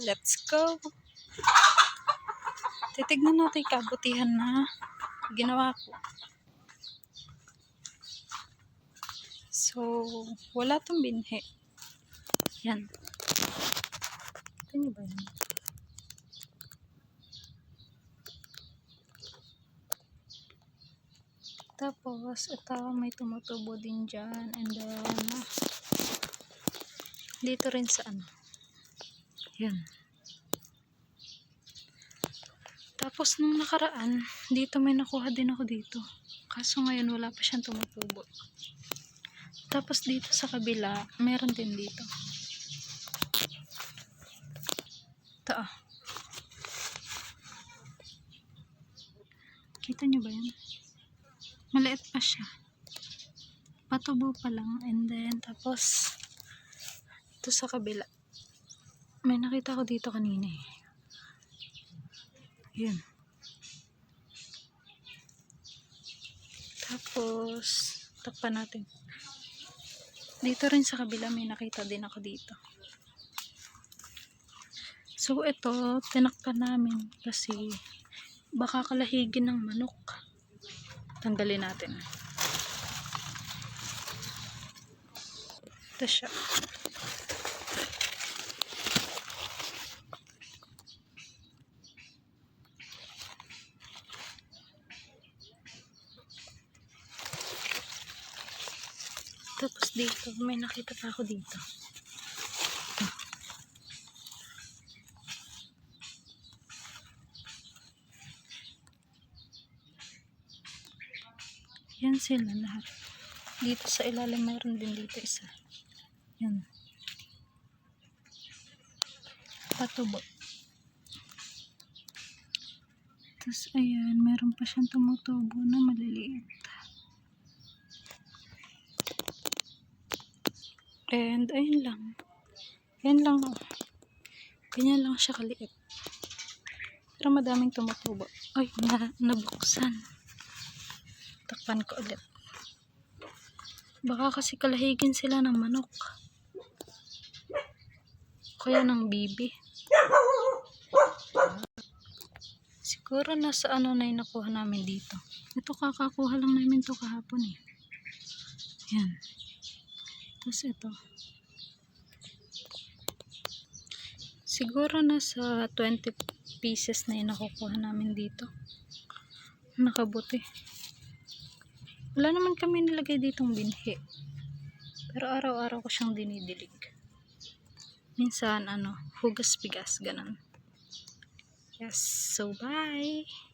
let's go. Titignan natin yung kabutihan na ginawa ko. So, wala tong binhi. Yan. Ito nyo ba yan? Tapos, ito may tumutubo din dyan. And then, dito rin sa ano. Yan. Tapos, nung nakaraan, dito may nakuha din ako dito. Kaso ngayon, wala pa siyang tumutubo. Tapos, dito sa kabila, meron din dito. Ito ah. Kita nyo ba yan? Maliit pa siya. Patubo pa lang. And then, tapos, ito sa kabila. May nakita ko dito kanina eh. Yun. Tapos, takpan natin. Dito rin sa kabila, may nakita din ako dito. So, ito, tinakpan namin kasi baka kalahigin ng manok. Tanggalin natin. Ito siya. Tapos dito, may nakita pa ako dito. Yan sila lahat. Dito sa ilalim mayroon din dito isa. Yan. Patubo. Tapos ayan, mayroon pa siyang tumutubo na maliliit. And ayun lang. Yan lang. Ganyan lang siya kaliit. Pero madaming tumutubo. Ay, nabuksan. Takpan ko ulit. Baka kasi kalahigin sila ng manok. Kaya ng bibi. Siguro nasa ano na yung nakuha namin dito. Ito kakakuha lang namin to kahapon eh. Yan. Tapos ito. Siguro nasa 20 pieces na yung nakukuha namin dito. Nakabuti. Wala naman kami nilagay ditong binhi. Pero araw-araw ko siyang dinidilig. Minsan, hugas bigas, ganun. Yes, so bye!